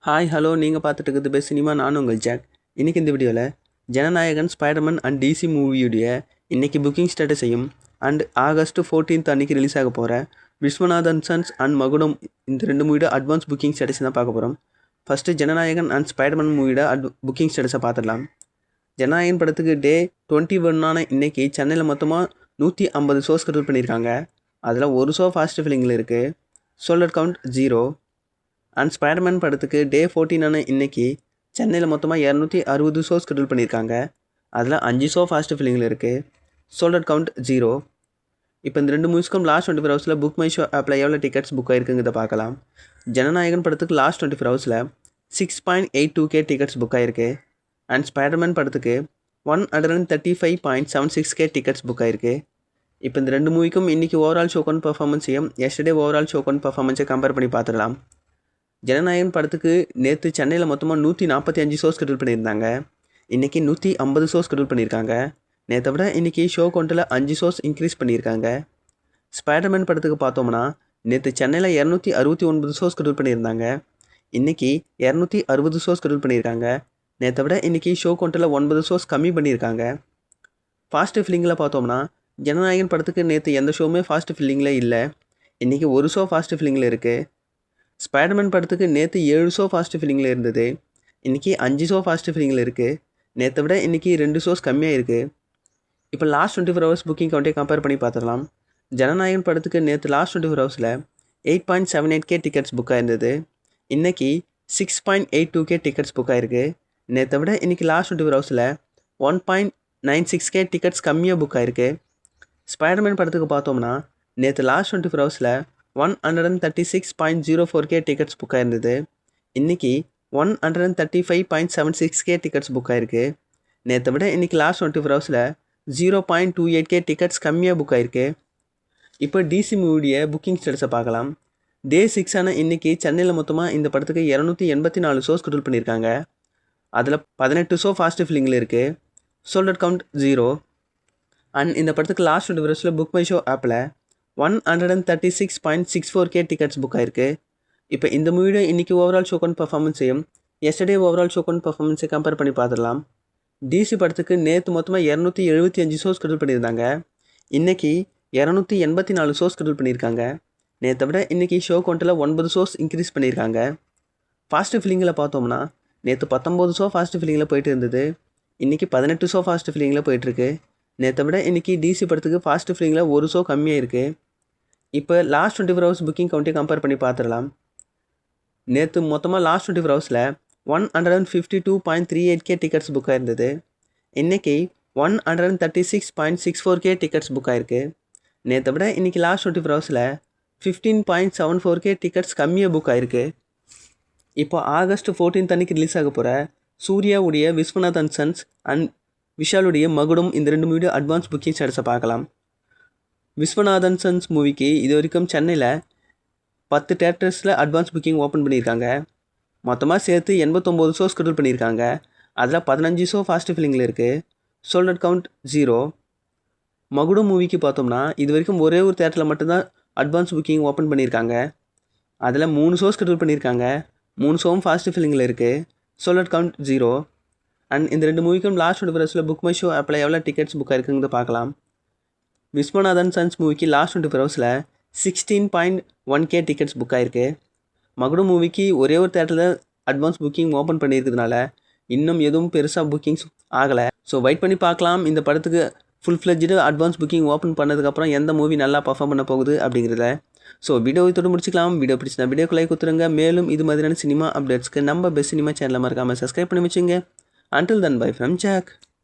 Hi hello நீங்கள் பார்த்துட்டு இருக்கிறது பெஸ்ட் சினிமா. நான் உங்கள் ஜாக். இன்றைக்கி இந்த வீடியோவில் ஜனநாயகன் ஸ்பைடர்மேன் அண்ட் டிசி மூவியுடைய இன்றைக்கி புக்கிங் ஸ்டேட்டஸையும் அண்ட் August 14th அன்றைக்கி ரிலீஸ் ஆக போகிற விஸ்வநாதன் சன்ஸ் அண்ட் மகுடம் இந்த ரெண்டு மூவியோட அட்வான்ஸ் புக்கிங் ஸ்டேட்டஸ் தான் பார்க்க போகிறோம். ஃபஸ்ட்டு ஜனநாயகன் அண்ட் ஸ்பைடர்மேன் மூவியோட புக்கிங் ஸ்டேட்டஸை பார்த்துடலாம். ஜனநாயகன் படத்துக்கு டே 21 இன்றைக்கி சென்னையில் மொத்தமாக 150 ஷோஸ் ஷெட்யூல் பண்ணியிருக்காங்க. அதில் ஒரு ஷோ ஃபாஸ்ட் ஃபில்லிங்கில் இருக்குது. Shoulder count 0. அண்ட் ஸ்பைடர்மேன் படத்துக்கு டே 14 இன்றைக்கி சென்னையில் மொத்தமாக 260 ஷோஸ் ஷெட்யூல் பண்ணியிருக்காங்க. அதில் 5 ஷோ ஃபாஸ்ட் ஃபில்லிங்கில் இருக்குது. Shoulder count 0. இப்போ இந்த ரெண்டு மூவிஸ்க்கும் லாஸ்ட் 24 ஹவர்ஸில் புக் மை ஷோ ஆப்பில் எவ்வளோ டிக்கெட்ஸ் புக் ஆகிருக்குங்கிறத பார்க்கலாம். ஜனநாயகன் படத்துக்கு லாஸ்ட் 24 ஹவர்ஸில் 6.82K டிக்கெட்ஸ் புக் ஆகிருக்கு. அண்ட் ஸ்பைடர்மேன் படத்துக்கு 135.76K டிக்கெட்ஸ் புக் ஆகிருக்கு. இப்போ இந்த ரெண்டு மூவிக்கும் இன்றைக்கி ஓவரால் ஷோக்கான பர்ஃபார்மன்ஸையும் எஸ்டர்டே ஓவரால் ஷோக்கான பர்ஃபார்மன்ஸை கம்பேர் பண்ணி பார்த்துடலாம். ஜனநாயகன் படத்துக்கு நேற்று சென்னையில் மொத்தமாக 145 ஷோஸ் ஷெட்யூல் பண்ணியிருந்தாங்க. இன்றைக்கி 150 ஷோஸ் ஷெட்யூல் பண்ணியிருக்காங்க. நேற்றை விட இன்றைக்கி ஷோ கவுண்டில் 5 ஷோஸ் இன்க்ரீஸ் பண்ணியிருக்காங்க. ஸ்பைடர்மேன் படத்துக்கு பார்த்தோம்னா நேற்று சென்னையில் 269 ஷோஸ் ஷெட்யூல் பண்ணியிருந்தாங்க. இன்றைக்கி 260 ஷோஸ் ஷெட்யூல் பண்ணியிருக்காங்க. நேற்றை விட இன்றைக்கி ஷோ கவுண்டில் 9 ஷோஸ் கம்மி பண்ணியிருக்காங்க. ஃபாஸ்ட் ஃபில்லிங்கில் பார்த்தோம்னா ஜனநாயகன் படத்துக்கு நேற்று எந்த ஷோவுமே ஃபாஸ்ட் ஃபில்லிங்கில் இல்லை. இன்றைக்கி ஒரு ஷோ ஃபாஸ்ட் ஃபில்லிங்கில் இருக்குது. ஸ்பைடர்மேன் படத்துக்கு நேற்று 7 ஷோ ஃபாஸ்ட் ஃபில்லிங்கில் இருந்தது. இன்றைக்கி 5 ஷோ ஃபாஸ்ட் ஃபில்லிங்கில் இருக்குது. நேற்றை விட இன்றைக்கி 2 ஷோஸ் கம்மியாக இருக்குது. இப்போ லாஸ்ட் 24 ஹவர்ஸ் புக்கிங் கவுண்டே கம்பேர் பண்ணி பார்த்துடலாம். ஜனநாயகன் படத்துக்கு நேற்று லாஸ்ட் 24 ஹவர்ஸில் 8.78K டிக்கெட்ஸ் புக் ஆயிருந்தது. இன்றைக்கி 6.82K டிக்கெட்ஸ் புக் ஆயிருக்கு. நேற்றை விட இன்றைக்கி லாஸ்ட் 24 ஹவர்ஸில் 1.96K டிக்கெட்ஸ் கம்மியாக புக் ஆயிருக்கு. ஸ்பைடர்மேன் படத்துக்கு பார்த்தோம்னா நேற்று லாஸ்ட் 24 ஹவர்ஸில் 136.04K டிக்கெட்ஸ் புக் ஆயிருந்தது. இன்றைக்கி 135.76K டிக்கெட்ஸ் புக் ஆயிருக்கு. நேற்றை விட இன்றைக்கி லாஸ்ட் 24 ஹவர்ஸில் 0.28K டிக்கெட்ஸ் கம்மியாக புக் ஆயிருக்கு. இப்போ டிசி மூவியுடைய புக்கிங் ஸ்டேட்டஸை பார்க்கலாம். டே 6 இன்றைக்கி சென்னையில் மொத்தமாக இந்த படத்துக்கு 284 ஷோஸ் ஷெட்யூல் பண்ணியிருக்காங்க. அதில் 18 ஷோ ஃபாஸ்ட் ஃபில்லிங்கில் இருக்குது. Shoulder count 0. அண்ட் இந்த படத்துக்கு லாஸ்ட் 24 ஹவர்ஸில் புக் மை ஷோ ஆப்பில் 136.64K டிக்கெட்ஸ் புக் ஆயிருக்கு. இப்போ இந்த மூவியோட இன்றைக்கி ஓவரால் ஷோக்கான பர்ஃபார்மன்ஸையும் எஸ்டர்டே ஓவரால் ஷோக்கான பர்ஃபார்மன்ஸை கம்பேர் பண்ணி பார்த்துடலாம். டிசி படத்துக்கு நேற்று மொத்தமாக 275 ஷோஸ் ஷெட்யூல் பண்ணியிருந்தாங்க. இன்றைக்கி 284 ஷோஸ் ஷெட்யூல் பண்ணியிருக்காங்க. நேற்றை விட இன்றைக்கி ஷோ கவுண்டில் 9 ஷோஸ் இன்க்ரீஸ் பண்ணியிருக்காங்க. ஃபாஸ்ட் ஃபில்லிங்கில் பார்த்தோம்னா நேற்று 19 ஷோ ஃபாஸ்ட் ஃபில்லிங்கில் போயிட்டு இருந்தது. இன்றைக்கி 18 ஷோ ஃபாஸ்ட் ஃபில்லிங்கில் போயிட்டுருக்கு. நேற்றை விட இன்றைக்கி டிசி படத்துக்கு ஃபாஸ்ட் ஃபில்லிங்கில் ஒரு ஷோ கம்மியாக இருக்குது. இப்போ லாஸ்ட் 24 ஹவர்ஸ் புக்கிங் கவுண்ட்டே கம்பேர் பண்ணி பார்த்துடலாம். நேற்று மொத்தமாக லாஸ்ட் 24 ஹவர்ஸில் 152.38K டிக்கெட்ஸ் புக் ஆயிருந்தது. இன்றைக்கி 136.64K டிக்கெட்ஸ் புக் ஆயிருக்கு. நேற்றை விட இன்றைக்கி லாஸ்ட் 24 ஹவர்ஸில் 15.74K டிக்கெட்ஸ் கம்மியாக புக் ஆயிருக்கு. இப்போ August 14th அன்றைக்கி ரிலீஸ் ஆக போகிற சூர்யாவுடைய விஸ்வநாதன் சன்ஸ் அண்ட் விஷாலுடைய மகுடம் இந்த ரெண்டு மூவியோட அட்வான்ஸ் புக்கிங் ஸ்டேட்டஸை பார்க்கலாம். விஸ்வநாதன் சன்ஸ் மூவிக்கு இது வரைக்கும் சென்னையில் 10 தியேட்டர்ஸில் அட்வான்ஸ் புக்கிங் ஓப்பன் பண்ணியிருக்காங்க. மொத்தமாக சேர்த்து 89 ஷோஸ் ஷெட்யூல் பண்ணியிருக்காங்க. அதில் 15 ஷோ ஃபாஸ்ட் ஃபில்லிங்கில் இருக்குது. Shoulder count 0. மகுடம் மூவிக்கு பார்த்தோம்னா இது வரைக்கும் ஒரே ஒரு தியேட்டரில் மட்டும்தான் அட்வான்ஸ் புக்கிங் ஓப்பன் பண்ணியிருக்காங்க. அதில் 3 ஷோஸ் ஷெட்யூல் பண்ணியிருக்காங்க. 3 ஷோவும் ஃபாஸ்ட் ஃபில்லிங்கில் இருக்குது. Shoulder count 0. அண்ட் இந்த ரெண்டு மூவிக்கும் லாஸ்ட் 24 ஹவர்ஸில் புக் மை ஷோ ஆப்பில் எவ்வளோ டிக்கெட்ஸ் புக் ஆயிருக்குங்கிறத பார்க்கலாம். விஸ்வநாதன் சன்ஸ் மூவிக்கு லாஸ்ட் 24 ஹவர்ஸில் 16.1K டிக்கெட்ஸ் புக் ஆயிருக்கு. மகுடம் மூவிக்கு ஒரே ஒரு தேட்டரில் அட்வான்ஸ் புக்கிங் ஓப்பன் பண்ணியிருக்கிறதுனால இன்னும் எதுவும் பெருசாக புக்கிங்ஸ் ஆகலை. ஸோ வெயிட் பண்ணி பார்க்கலாம் இந்த படத்துக்கு full fledged advance booking open பண்ணதுக்கப்புறம் எந்த மூவி நல்லா பர்ஃபார்ம் பண்ண போகுது அப்படிங்கிறத. ஸோ வீடியோ இதோடு முடிச்சிக்கலாம். வீடியோ பிடிச்சினா வீடியோக்கு லைக் கொடுத்துருங்க. மேலும் இது மாதிரியான சினிமா அப்டேட்ஸ்க்கு நம்ம பெஸ்ட் சினிமா சேனலை மறக்காமல் சப்ஸ்கிரைப் பண்ணி வச்சுங்க. Until then, bye from Jack.